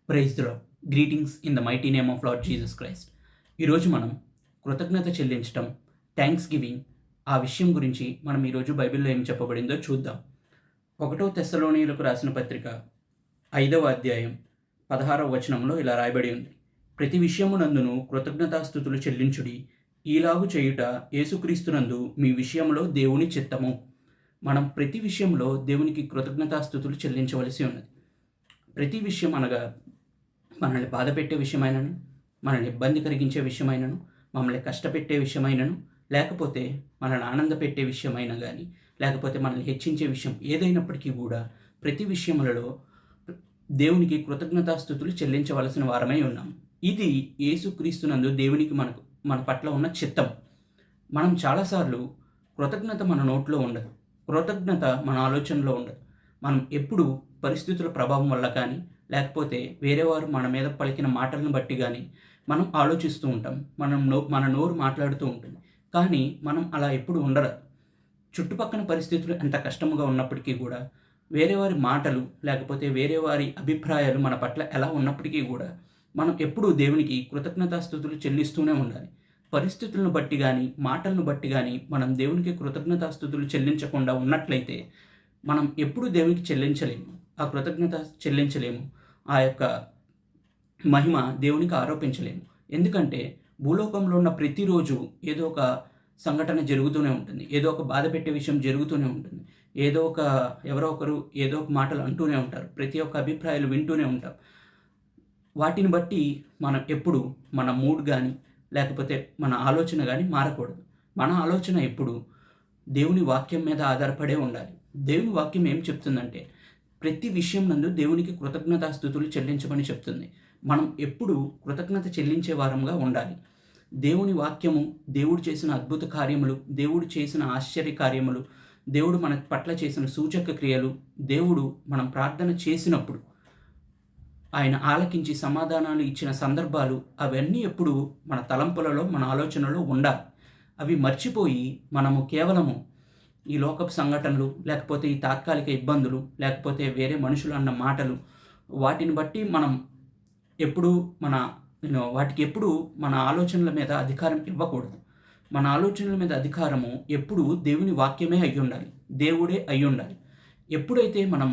Praise the lord. Greetings in the mighty name of lord Jesus Christ. ఈరోజు మనం కృతజ్ఞత చెల్లించటం, thanks giving, ఆ విషయం గురించి మనం ఈరోజు బైబిల్‌లో ఏం చెప్పబడిందో చూద్దాం. 1 తెస్సలోనియులకు రాసిన పత్రిక 5వ అధ్యాయం 16వ వచనంలో ఇలా రాయబడి ఉంది. ప్రతి విషయమునందును కృతజ్ఞతాస్తుతులు చెల్లించుడి, ఈలాగు చేయుట యేసుక్రీస్తునందు మీ విషయంలో దేవుని చిత్తము. మనం ప్రతి విషయంలో దేవునికి కృతజ్ఞతాస్తుతులు చెల్లించవలసి ఉన్నది. ప్రతి విషయం అనగా మనల్ని బాధపెట్టే విషయమైనను, మనల్ని ఇబ్బంది కలిగించే విషయమైనను, మమ్మల్ని కష్టపెట్టే విషయమైనను, లేకపోతే మనల్ని ఆనందపెట్టే విషయమైనా గానీ, లేకపోతే మనల్ని హెచ్చించే విషయం ఏదైనప్పటికీ కూడా ప్రతి విషయములలో దేవునికి కృతజ్ఞతాస్తుతులు చెల్లించవలసిన వారమై ఉన్నాం. ఇది యేసుక్రీస్తునందు దేవునికి మన పట్ల ఉన్న చిత్తం. మనం చాలాసార్లు కృతజ్ఞత మన నోట్లో ఉండదు. కృతజ్ఞత మన ఆలోచనలో ఉండదు. మనం ఎప్పుడూ పరిస్థితుల ప్రభావం వల్ల కానీ, లేకపోతే వేరేవారు మన మీద పలికిన మాటలను బట్టి గానీ మనం ఆలోచిస్తూ ఉంటాం. మన నోరు మాట్లాడుతూ ఉంటుంది. కానీ మనం అలా ఎప్పుడు ఉండరాదు. చుట్టుపక్కన పరిస్థితులు ఎంత కష్టముగా ఉన్నప్పటికీ కూడా, వేరే వారి మాటలు లేకపోతే వేరే వారి అభిప్రాయాలు మన పట్ల ఎలా ఉన్నప్పటికీ కూడా, మనం ఎప్పుడూ దేవునికి కృతజ్ఞతాస్తుతులు చెల్లిస్తూనే ఉండాలి. పరిస్థితులను బట్టి గానీ, మాటలను బట్టి గానీ మనం దేవునికి కృతజ్ఞతాస్తుతులు చెల్లించకుండా ఉన్నట్లయితే, మనం ఎప్పుడూ దేవునికి చెల్లించలేము. ఆ కృతజ్ఞత చెల్లించలేము. ఆ యొక్క మహిమ దేవునికి ఆరోపించలేము. ఎందుకంటే భూలోకంలో ఉన్న ప్రతిరోజు ఏదో ఒక సంఘటన జరుగుతూనే ఉంటుంది. ఏదో ఒక బాధపెట్టే విషయం జరుగుతూనే ఉంటుంది. ఎవరో ఒకరు ఏదో ఒక మాటలు అంటూనే ఉంటారు. ప్రతి ఒక్క అభిప్రాయాలు వింటూనే ఉంటాం. వాటిని బట్టి మనం ఎప్పుడు మన మూడ్ గానీ, లేకపోతే మన ఆలోచన గానీ మారకూడదు. మన ఆలోచన ఎప్పుడు దేవుని వాక్యం మీద ఆధారపడే ఉండాలి. దేవుని వాక్యం ఏం చెప్తుందంటే, ప్రతి విషయం నందు దేవునికి కృతజ్ఞతాస్తుతులు చెల్లించమని చెప్తుంది. మనం ఎప్పుడూ కృతజ్ఞత చెల్లించే వారంగా ఉండాలి. దేవుని వాక్యము, దేవుడు చేసిన అద్భుత కార్యములు, దేవుడు చేసిన ఆశ్చర్య కార్యములు, దేవుడు మన పట్ల చేసిన సూచక క్రియలు, దేవుడు మనం ప్రార్థన చేసినప్పుడు ఆయన ఆలకించి సమాధానాలు ఇచ్చిన సందర్భాలు, అవన్నీ ఎప్పుడూ మన తలంపులలో, మన ఆలోచనలో ఉండాలి. అవి మర్చిపోయి మనము కేవలము ఈ లోకపు సంఘటనలు, లేకపోతే ఈ తాత్కాలిక ఇబ్బందులు, లేకపోతే వేరే మనుషులు అన్న మాటలు, వాటిని బట్టి మనం ఎప్పుడూ వాటికి ఎప్పుడూ మన ఆలోచనల మీద అధికారం ఇవ్వకూడదు. మన ఆలోచనల మీద అధికారము ఎప్పుడూ దేవుని వాక్యమే అయ్యుండాలి. దేవుడే అయ్యుండాలి. ఎప్పుడైతే మనం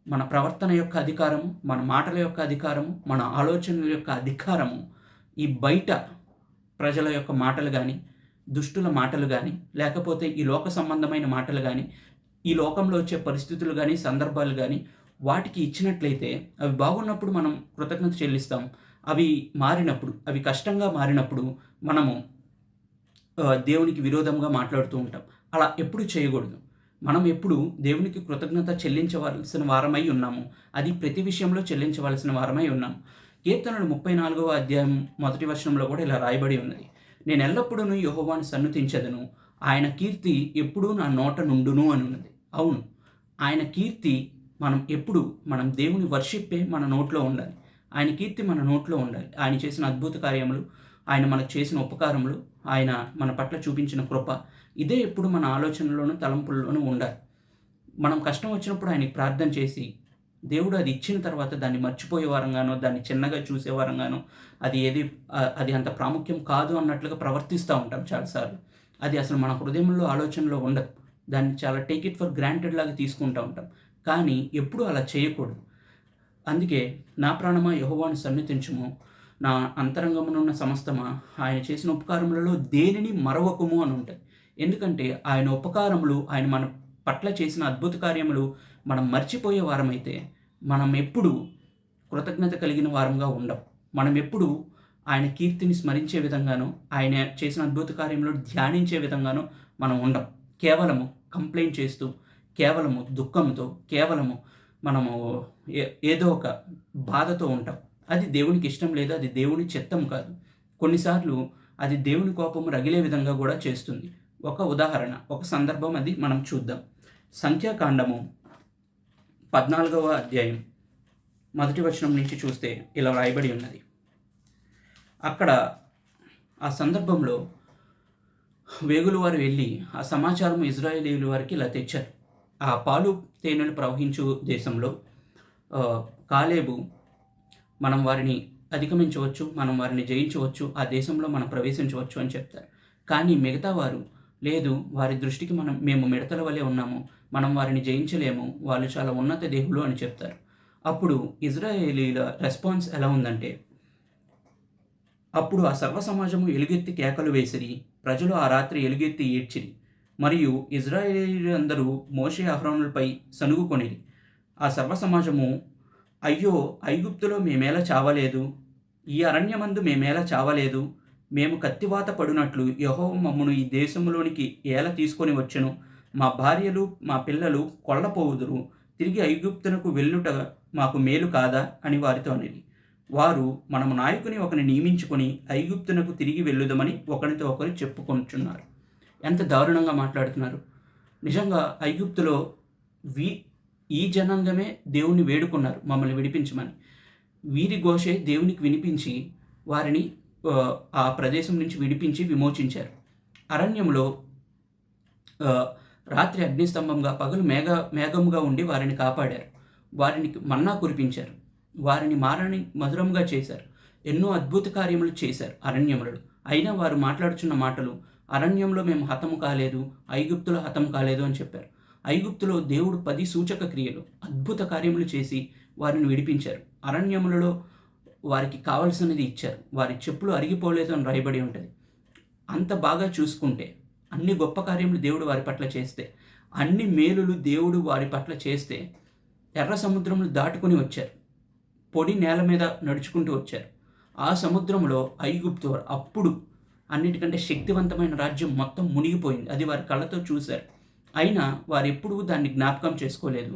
మన ప్రవర్తన యొక్క అధికారము, మన మాటల యొక్క అధికారము, మన ఆలోచనల యొక్క అధికారము ఈ బయట ప్రజల యొక్క మాటలు గానీ, దుష్టుల మాటలు గానీ, లేకపోతే ఈ లోక సంబంధమైన మాటలు గానీ, ఈ లోకంలో వచ్చే పరిస్థితులు గానీ, సందర్భాలు గానీ, వాటికి ఇచ్చినట్లయితే అవి బాగున్నప్పుడు మనం కృతజ్ఞత చెల్లిస్తాం. అవి మారినప్పుడు, అవి కష్టంగా మారినప్పుడు మనము దేవునికి విరోధంగా మాట్లాడుతూ ఉంటాం. అలా ఎప్పుడు చేయకూడదు. మనం ఎప్పుడు దేవునికి కృతజ్ఞత చెల్లించవలసిన వారమై ఉన్నాము. అది ప్రతి విషయంలో చెల్లించవలసిన వారమై ఉన్నాము. కీర్తనలు 34వ అధ్యాయం 1వ వచనంలో కూడా ఇలా రాయబడి ఉన్నది. నేను ఎల్లప్పుడూ యెహోవాను సన్నుతించెదను, ఆయన కీర్తి ఎప్పుడూ నా నోట నుండును అని ఉన్నది. అవును, ఆయన కీర్తి మనం దేవుని వర్షిప్పే మన నోట్లో ఉండాలి. ఆయన కీర్తి మన నోట్లో ఉండాలి. ఆయన చేసిన అద్భుత కార్యములు, ఆయన మనకు చేసిన ఉపకారములు, ఆయన మన పట్ల చూపించిన కృప, ఇదే ఎప్పుడు మన ఆలోచనలోనూ, తలంపుల్లోనూ ఉండాలి. మనం కష్టం వచ్చినప్పుడు ఆయనకి ప్రార్థన చేసి, దేవుడు అది ఇచ్చిన తర్వాత దాన్ని మర్చిపోయే వారంగానో, దాన్ని చిన్నగా చూసే వారంగానో, అది అంత ప్రాముఖ్యం కాదు అన్నట్లుగా ప్రవర్తిస్తూ ఉంటాం చాలాసార్లు. అది అసలు మన హృదయంలో, ఆలోచనలో ఉండదు. దాన్ని చాలా టేక్ ఇట్ ఫర్ గ్రాంటెడ్ లాగా తీసుకుంటూ ఉంటాం. కానీ ఎప్పుడూ అలా చేయకూడదు. అందుకే నా ప్రాణమా యెహోవాను సన్నుతించుము, నా అంతరంగమునున్న సమస్తమా ఆయన చేసిన ఉపకారములలో దేనిని మరవకుము అని ఉంటుంది. ఎందుకంటే ఆయన ఉపకారములు, ఆయన మన పట్ల చేసిన అద్భుత కార్యములు మనం మర్చిపోయే వారమైతే, మనం ఎప్పుడూ కృతజ్ఞత కలిగిన వారంగా ఉండం. మనం ఎప్పుడూ ఆయన కీర్తిని స్మరించే విధంగానో, ఆయన చేసిన అద్భుత కార్యములు ధ్యానించే విధంగానో మనం ఉండం. కేవలము కంప్లైంట్ చేస్తూ, కేవలము దుఃఖంతో, కేవలము మనము ఏదో ఒక బాధతో ఉంటాం. అది దేవునికి ఇష్టం లేదు. అది దేవుని చిత్తం కాదు. కొన్నిసార్లు అది దేవుని కోపము రగిలే విధంగా కూడా చేస్తుంది. ఒక ఉదాహరణ, ఒక సందర్భం అది మనం చూద్దాం. సంఖ్యాకాండము 14వ అధ్యాయం 1వ వచనం నుంచి చూస్తే ఇలా రాయబడి ఉన్నది. అక్కడ ఆ సందర్భంలో వేగుల వారు వెళ్ళి ఆ సమాచారం ఇజ్రాయేలీయుల వారికి ఇలా తెచ్చారు. ఆ పాలు తేనెలు ప్రవహించు దేశంలో కాలేబు మనం వారిని అధిగమించవచ్చు, మనం వారిని జయించవచ్చు, ఆ దేశంలో మనం ప్రవేశించవచ్చు అని చెప్తారు. కానీ మిగతా వారు లేదు, వారి దృష్టికి మేము మిడతల వలె ఉన్నాము, మనం వారిని జయించలేము, వాళ్ళు చాలా ఉన్నత దేవుళ్ళు అని చెప్తారు. అప్పుడు ఇజ్రాయేలీల రెస్పాన్స్ ఎలా ఉందంటే, అప్పుడు ఆ సర్వ సమాజము ఎలుగెత్తి కేకలు వేసిరి, ప్రజలు ఆ రాత్రి ఎలుగెత్తి ఏడ్చిరి, మరియు ఇజ్రాయేలీయులందరూ మోషే అహరోనులపై సనుగుకొనిరి. ఆ సర్వ సమాజము, అయ్యో, ఐగుప్తులో మేమేలా చావలేదు, ఈ అరణ్యమందు మేమేలా చావలేదు, మేము కత్తివాత పడినట్లు యెహోవా మమ్మను ఈ దేశంలోనికి ఏల తీసుకొని వచ్చెను, మా భార్యలు మా పిల్లలు కొల్లపోవుదురు, తిరిగి ఐగుప్తునకు వెళ్ళుట మాకు మేలు కాదా అని వారితో అనిరి. వారు, మనము నాయకుని ఒకని నియమించుకొని ఐగుప్తునకు తిరిగి వెళ్ళుదమని ఒకరితో ఒకరు చెప్పుకొనుచున్నారు. ఎంత దారుణంగా మాట్లాడుతున్నారు. నిజంగా ఐగుప్తులో వీ ఈ జనాంగమే దేవుణ్ణి వేడుకున్నారు మమ్మల్ని విడిపించమని. వీరి ఘోషే దేవునికి వినిపించి వారిని ఆ ప్రదేశం నుంచి విడిపించి విమోచించారు. అరణ్యంలో రాత్రి అగ్నిస్తంభంగా, పగలు మేఘంగా ఉండి వారిని కాపాడారు. వారిని మన్నా కురిపించారు. వారిని మధురంగా చేశారు. ఎన్నో అద్భుత కార్యములు చేశారు అరణ్యములో. అయినా వారు మాట్లాడుచున్న మాటలు, అరణ్యంలో మేము హతము కాలేదు, ఐగుప్తులో హతము కాలేదు అని చెప్పారు. ఐగుప్తులో దేవుడు 10 సూచక క్రియలు, అద్భుత కార్యములు చేసి వారిని విడిపించారు. అరణ్యములలో వారికి కావలసినది ఇచ్చారు. వారి చెప్పులు అరిగిపోలేదు అని రాయబడి ఉంటుంది. అంత బాగా చూసుకుంటే, అన్ని గొప్ప కార్యములు దేవుడు వారి పట్ల చేస్తే, అన్ని మేలులు దేవుడు వారి పట్ల చేస్తే, ఎర్ర సముద్రములు దాటుకుని వచ్చారు. పొడి నేల మీద నడుచుకుంటూ వచ్చారు. ఆ సముద్రంలో ఐగుప్తు అప్పుడు అన్నిటికంటే శక్తివంతమైన రాజ్యం మొత్తం మునిగిపోయింది. అది వారి కళ్ళతో చూశారు. అయినా వారు ఎప్పుడూ దాన్ని జ్ఞాపకం చేసుకోలేదు.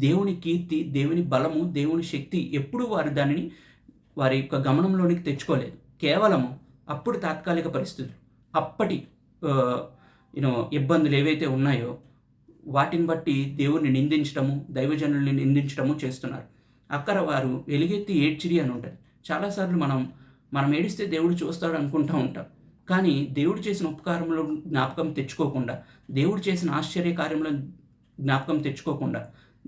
దేవుని కీర్తి, దేవుని బలము, దేవుని శక్తి ఎప్పుడూ వారు దానిని వారి యొక్క గమనంలోనికి తెచ్చుకోలేదు. కేవలము అప్పుడు తాత్కాలిక పరిస్థితులు, అప్పటి ఇబ్బందులు ఏవైతే ఉన్నాయో వాటిని బట్టి దేవుణ్ణి నిందించడము, దైవజనుల్ని నిందించడము చేస్తున్నారు. అక్కడ వారు ఎలుగెత్తి ఏడ్చిరి అని ఉంటుంది. చాలాసార్లు మనం ఏడిస్తే దేవుడు చూస్తాడు అనుకుంటూ ఉంటాం. కానీ దేవుడు చేసిన ఉపకారంలో జ్ఞాపకం తెచ్చుకోకుండా, దేవుడు చేసిన ఆశ్చర్య కార్యములను జ్ఞాపకం తెచ్చుకోకుండా,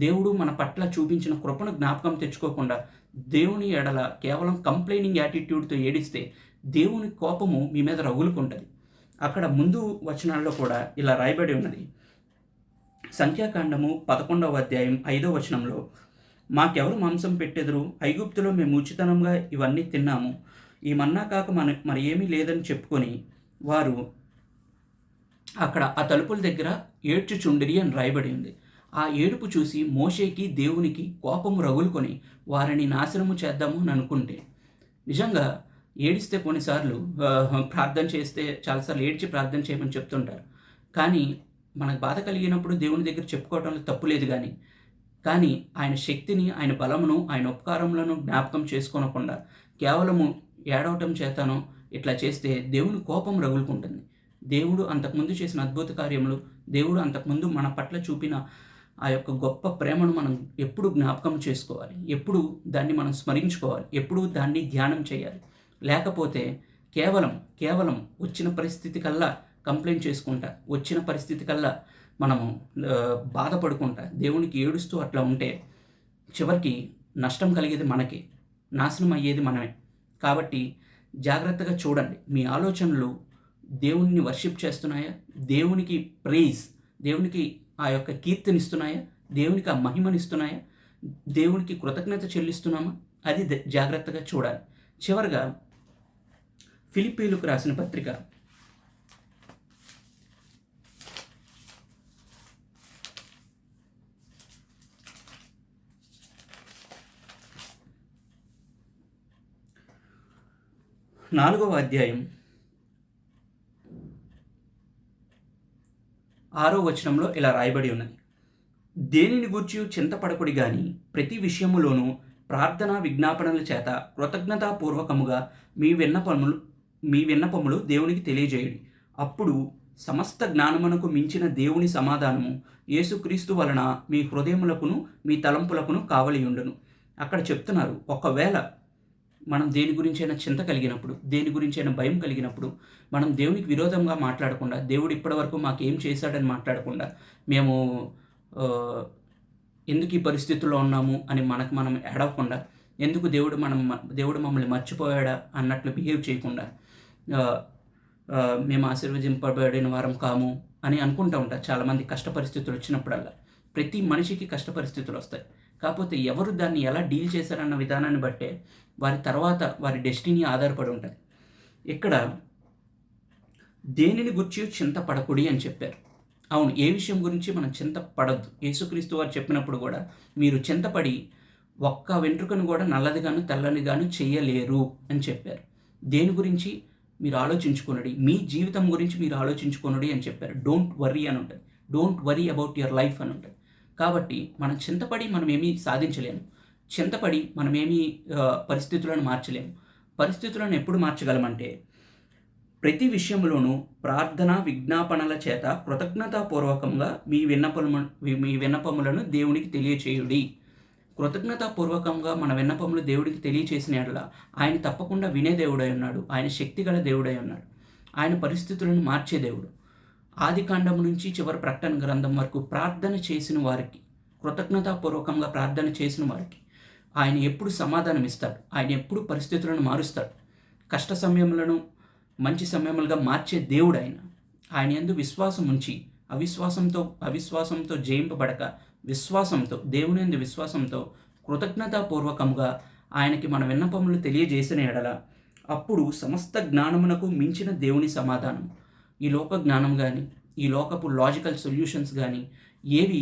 దేవుడు మన పట్ల చూపించిన కృపను జ్ఞాపకం తెచ్చుకోకుండా, దేవుని ఎడల కేవలం కంప్లైనింగ్ యాటిట్యూడ్తో ఏడిస్తే దేవుని కోపము మీ మీద రగులుకుంటుంది. అక్కడ ముందు వచనాల్లో కూడా ఇలా రాయబడి ఉన్నది. సంఖ్యాకాండము 11వ అధ్యాయం 5వ వచనంలో, మాకెవరు మాంసం పెట్టెదరు, ఐగుప్తులో మేము ఉచితంగా ఇవన్నీ తిన్నాము, ఈ మన్నా కాక మరి ఏమీ లేదని చెప్పుకొని వారు అక్కడ ఆ తలుపుల దగ్గర ఏడ్చుచుండిరి అని రాయబడి ఉంది. ఆ ఏడుపు చూసి మోషేకి, దేవునికి కోపము రగులుకొని వారిని నాశనము చేద్దాము అని అనుకుంటే, నిజంగా ఏడిస్తే కొన్నిసార్లు ప్రార్థన చేస్తే చాలాసార్లు ఏడ్చి ప్రార్థన చేయమని చెప్తుంటారు. కానీ మనకు బాధ కలిగినప్పుడు దేవుని దగ్గర చెప్పుకోవడంలో తప్పు లేదు. కానీ ఆయన శక్తిని, ఆయన బలమును, ఆయన ఉపకారములను జ్ఞాపకం చేసుకోనకుండా కేవలము ఏడవటం చేతనో ఇట్లా చేస్తే దేవుని కోపం రగులుకుంటుంది. దేవుడు అంతకుముందు చేసిన అద్భుత కార్యములు, దేవుడు అంతకుముందు మన పట్ల చూపిన ఆ యొక్క గొప్ప ప్రేమను మనం ఎప్పుడు జ్ఞాపకం చేసుకోవాలి, ఎప్పుడు దాన్ని మనం స్మరించుకోవాలి, ఎప్పుడు దాన్ని ధ్యానం చేయాలి. లేకపోతే కేవలం వచ్చిన పరిస్థితి కల్లా కంప్లైంట్ చేసుకుంటా, వచ్చిన పరిస్థితి కల్లా మనము బాధపడుకుంటా, దేవునికి ఏడుస్తూ అట్లా ఉంటే చివరికి నష్టం కలిగేది మనకి, నాశనం అయ్యేది మనమే. కాబట్టి జాగ్రత్తగా చూడండి, మీ ఆలోచనలు దేవుణ్ణి వర్షిప్ చేస్తున్నాయా, దేవునికి ప్రైజ్, దేవునికి ఆ యొక్క కీర్తినిస్తున్నాయా, దేవునికి ఆ మహిమనిస్తున్నాయా, దేవునికి కృతజ్ఞత చెల్లిస్తున్నామా, అది జాగ్రత్తగా చూడాలి. చివరిగా ఫిలిప్పీలకు రాసిన పత్రిక 4వ అధ్యాయం 6వ వచనంలో ఇలా రాయబడి ఉన్నది. దేనిని గూర్చి చింతపడకుడి గాని ప్రతి విషయములోనూ ప్రార్థన విజ్ఞాపనల చేత కృతజ్ఞతాపూర్వకముగా మీ విన్నపములు దేవునికి తెలియజేయుడి. అప్పుడు సమస్త జ్ఞానమునకు మించిన దేవుని సమాధానము యేసుక్రీస్తు వలన మీ హృదయములకును మీ తలంపులకును కావలియుండును. అక్కడ చెప్తున్నారు, ఒకవేళ మనం దేని గురించైనా చింత కలిగినప్పుడు, దేని గురించైనా భయం కలిగినప్పుడు, మనం దేవునికి విరోధంగా మాట్లాడకుండా, దేవుడు ఇప్పటివరకు మాకేం చేశాడని మాట్లాడకుండా, మేము ఎందుకు ఈ పరిస్థితుల్లో ఉన్నాము అని మనం ఏడవకుండా, ఎందుకు దేవుడు మమ్మల్ని మర్చిపోయాడా అన్నట్లు బిహేవ్ చేయకుండా మేము ఆశీర్వదింపబడిన వారం కాము అని అనుకుంటూ ఉంటారు చాలామంది కష్ట పరిస్థితులు వచ్చినప్పుడల్లా. ప్రతి మనిషికి కష్ట పరిస్థితులు వస్తాయి. కాకపోతే ఎవరు దాన్ని ఎలా డీల్ చేశారన్న విధానాన్ని బట్టే వారి తర్వాత వారి డెస్టినీ ఆధారపడి ఉంటుంది. ఇక్కడ దేనిని గురించి చింతపడకుడి అని చెప్పారు. అవును, ఏ విషయం గురించి మనం చింతపడద్దు. యేసుక్రీస్తు వారు చెప్పినప్పుడు కూడా మీరు చింతపడి ఒక్క వెంట్రుకను కూడా నల్లదిగాను తెల్లనిగాను చెయ్యలేరు అని చెప్పారు. దేని గురించి మీరు ఆలోచించుకొనుడి, మీ జీవితం గురించి మీరు ఆలోచించుకొనుడి అని చెప్పారు. డోంట్ వర్రీ అని ఉంటుంది. Don't worry about your life అని ఉంటుంది. కాబట్టి మనం చింతపడి మనం ఏమీ సాధించలేము. చింతపడి మనమేమీ పరిస్థితులను మార్చలేము. పరిస్థితులను ఎప్పుడు మార్చగలమంటే ప్రతి విషయంలోనూ ప్రార్థన విజ్ఞాపనల చేత కృతజ్ఞతాపూర్వకంగా మీ విన్నపములను దేవునికి తెలియచేయుడి. కృతజ్ఞతాపూర్వకంగా మన విన్నపములు దేవుడికి తెలియచేసిన యెడల ఆయన తప్పకుండా వినే దేవుడై ఉన్నాడు. ఆయన శక్తిగల దేవుడై ఉన్నాడు. ఆయన పరిస్థితులను మార్చే దేవుడు. ఆదికాండం నుంచి చివరి ప్రకటన గ్రంథం వరకు ప్రార్థన చేసిన వారికి, కృతజ్ఞతాపూర్వకంగా ప్రార్థన చేసిన వారికి ఆయన ఎప్పుడు సమాధానం ఇస్తాడు. ఆయన ఎప్పుడు పరిస్థితులను మారుస్తాడు. కష్ట సమయములను మంచి సమయములుగా మార్చే దేవుడు ఆయన. ఆయన యందు విశ్వాసం ఉంచి అవిశ్వాసంతో జయింపబడక విశ్వాసంతో, దేవుని యందు విశ్వాసంతో కృతజ్ఞతాపూర్వకంగా ఆయనకి మన విన్నపములు తెలియజేసిన ఎడల అప్పుడు సమస్త జ్ఞానమునకు మించిన దేవుని సమాధానం, ఈ లోక జ్ఞానం కానీ, ఈ లోకపు లాజికల్ సొల్యూషన్స్ కానీ ఏవి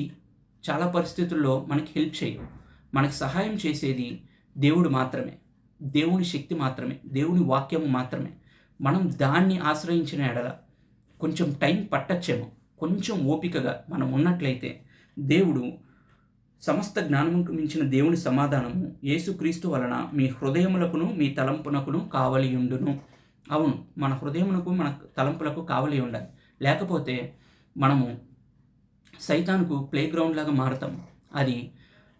చాలా పరిస్థితుల్లో మనకి హెల్ప్ చేయవు. మనకి సహాయం చేసేది దేవుడు మాత్రమే, దేవుని శక్తి మాత్రమే, దేవుని వాక్యము మాత్రమే. మనం దాన్ని ఆశ్రయించిన ఎడల కొంచెం టైం పట్టచ్చేమో, కొంచెం ఓపికగా మనం ఉన్నట్లయితే దేవుడు సమస్త జ్ఞానముకు మించిన దేవుని సమాధానము యేసుక్రీస్తు వలన మీ హృదయములకును మీ తలంపునకును కావలియుండును. అవును, మన హృదయమునకు మన తలంపులకు కావలి ఉండాలి. లేకపోతే మనము సైతానుకు ప్లే గ్రౌండ్ లాగా మారుతాం. అది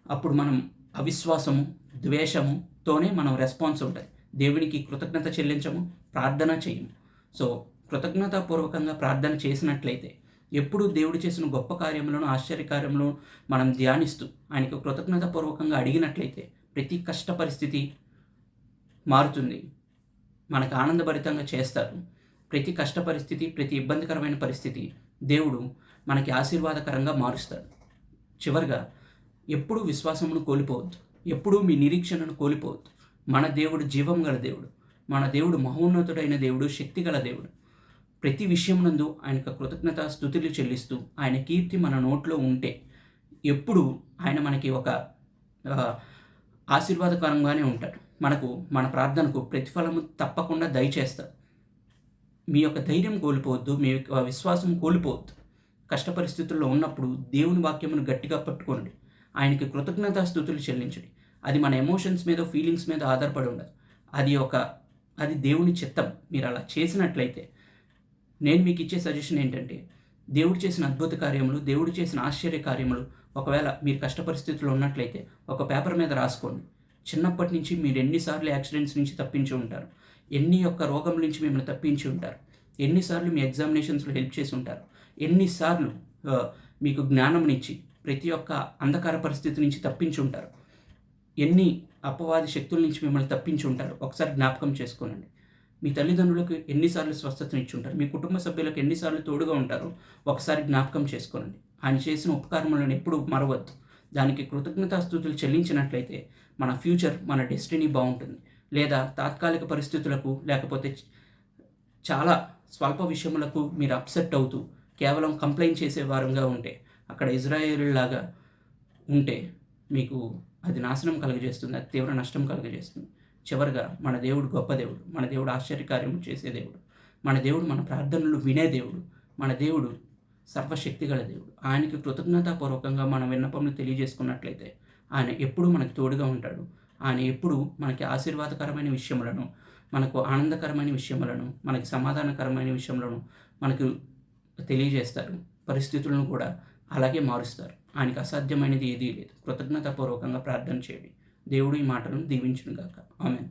అప్పుడు మనం అవిశ్వాసము, ద్వేషముతోనే మనం రెస్పాన్స్ ఉంటుంది. దేవునికి కృతజ్ఞత చెల్లించము, ప్రార్థన చేయము. సో కృతజ్ఞతాపూర్వకంగా ప్రార్థన చేసినట్లయితే ఎప్పుడు దేవుడు చేసిన గొప్ప కార్యములను, ఆశ్చర్యకార్యములను మనం ధ్యానిస్తూ ఆయనకు కృతజ్ఞతాపూర్వకంగా అడిగినట్లయితే ప్రతి కష్ట పరిస్థితి మారుతుంది. మనకు ఆనందభరితంగా చేస్తారు. ప్రతి కష్ట పరిస్థితి, ప్రతి ఇబ్బందికరమైన పరిస్థితి దేవుడు మనకి ఆశీర్వాదకరంగా మారుస్తాడు. చివరిగా ఎప్పుడూ విశ్వాసమును కోల్పోవద్దు. ఎప్పుడూ మీ నిరీక్షణను కోల్పోవద్దు. మన దేవుడు జీవం గల దేవుడు. మన దేవుడు మహోన్నతుడైన దేవుడు, శక్తిగల దేవుడు. ప్రతి విషయమునందు ఆయనకు కృతజ్ఞత స్తుతులు చెల్లిస్తూ ఆయన కీర్తి మన నోట్లో ఉంటే ఎప్పుడు ఆయన మనకి ఒక ఆశీర్వాదకరంగానే ఉంటాడు. మన ప్రార్థనకు ప్రతిఫలము తప్పకుండా దయచేస్తాడు. మీ యొక్క ధైర్యం కోల్పోవద్దు, మీ యొక్క విశ్వాసం కోల్పోవద్దు. కష్ట పరిస్థితుల్లో ఉన్నప్పుడు దేవుని వాక్యమును గట్టిగా పట్టుకోండి. ఆయనకి కృతజ్ఞతా స్తుతులు చెల్లించండి. అది మన ఎమోషన్స్ మీద, ఫీలింగ్స్ మీద ఆధారపడి ఉండదు. అది దేవుని చిత్తం. మీరు అలా చేసినట్లయితే నేను మీకు ఇచ్చే సజెషన్ ఏంటంటే, దేవుడు చేసిన అద్భుత కార్యములు, దేవుడు చేసిన ఆశ్చర్య కార్యములు ఒకవేళ మీరు కష్ట పరిస్థితుల్లో ఉన్నట్లయితే ఒక పేపర్ మీద రాసుకోండి. చిన్నప్పటి నుంచి మీరు ఎన్నిసార్లు యాక్సిడెంట్స్ నుంచి తప్పించి ఉంటారు, ఎన్ని యొక్క రోగం నుంచి మిమ్మల్ని తప్పించి ఉంటారు, ఎన్నిసార్లు మీ ఎగ్జామినేషన్స్లో హెల్ప్ చేసి ఉంటారు, ఎన్నిసార్లు మీకు జ్ఞానంనిచ్చి ప్రతి ఒక్క అంధకార పరిస్థితి నుంచి తప్పించి ఉంటారు, ఎన్ని అపవాది శక్తుల నుంచి మిమ్మల్ని తప్పించి ఉంటారు. ఒకసారి జ్ఞాపకం చేసుకోనండి. మీ తల్లిదండ్రులకు ఎన్నిసార్లు స్వస్థతనిచ్చి ఉంటారు, మీ కుటుంబ సభ్యులకు ఎన్నిసార్లు తోడుగా ఉంటారో ఒకసారి జ్ఞాపకం చేసుకోనండి. ఆయన చేసిన ఉపకారములను ఎప్పుడూ మరవద్దు. దానికి కృతజ్ఞతాస్తుతులు చెల్లించినట్లయితే మన ఫ్యూచర్, మన డెస్టినీ బాగుంటుంది. లేదా తాత్కాలిక పరిస్థితులకు, లేకపోతే చాలా స్వల్ప విషయములకు మీరు అప్సెట్ అవుతూ కేవలం కంప్లైంట్ చేసే వారంగా ఉంటే, అక్కడ ఇజ్రాయేలులాగా ఉంటే మీకు అది నాశనం కలుగజేస్తుంది, అది తీవ్ర నష్టం కలుగజేస్తుంది. చివరిగా మన దేవుడు గొప్ప దేవుడు, మన దేవుడు ఆశ్చర్యకార్యము చేసే దేవుడు, మన దేవుడు మన ప్రార్థనలు వినే దేవుడు, మన దేవుడు సర్వశక్తిగల దేవుడు. ఆయనకి కృతజ్ఞతాపూర్వకంగా మన విన్నపములు తెలియజేసుకున్నట్లయితే ఆయన ఎప్పుడూ మనకు తోడుగా ఉంటాడు. ఆయన ఎప్పుడూ మనకి ఆశీర్వాదకరమైన విషయములను, మనకు ఆనందకరమైన విషయములను, మనకి సమాధానకరమైన విషయములను మనకు తెలియజేస్తారు. పరిస్థితులను కూడా అలాగే మారుస్తారు. ఆయనకు అసాధ్యమైనది ఏదీ లేదు. కృతజ్ఞతాపూర్వకంగా ప్రార్థన చేయండి. దేవుడు ఈ మాటలను దీవించును గాక. ఆమేన్.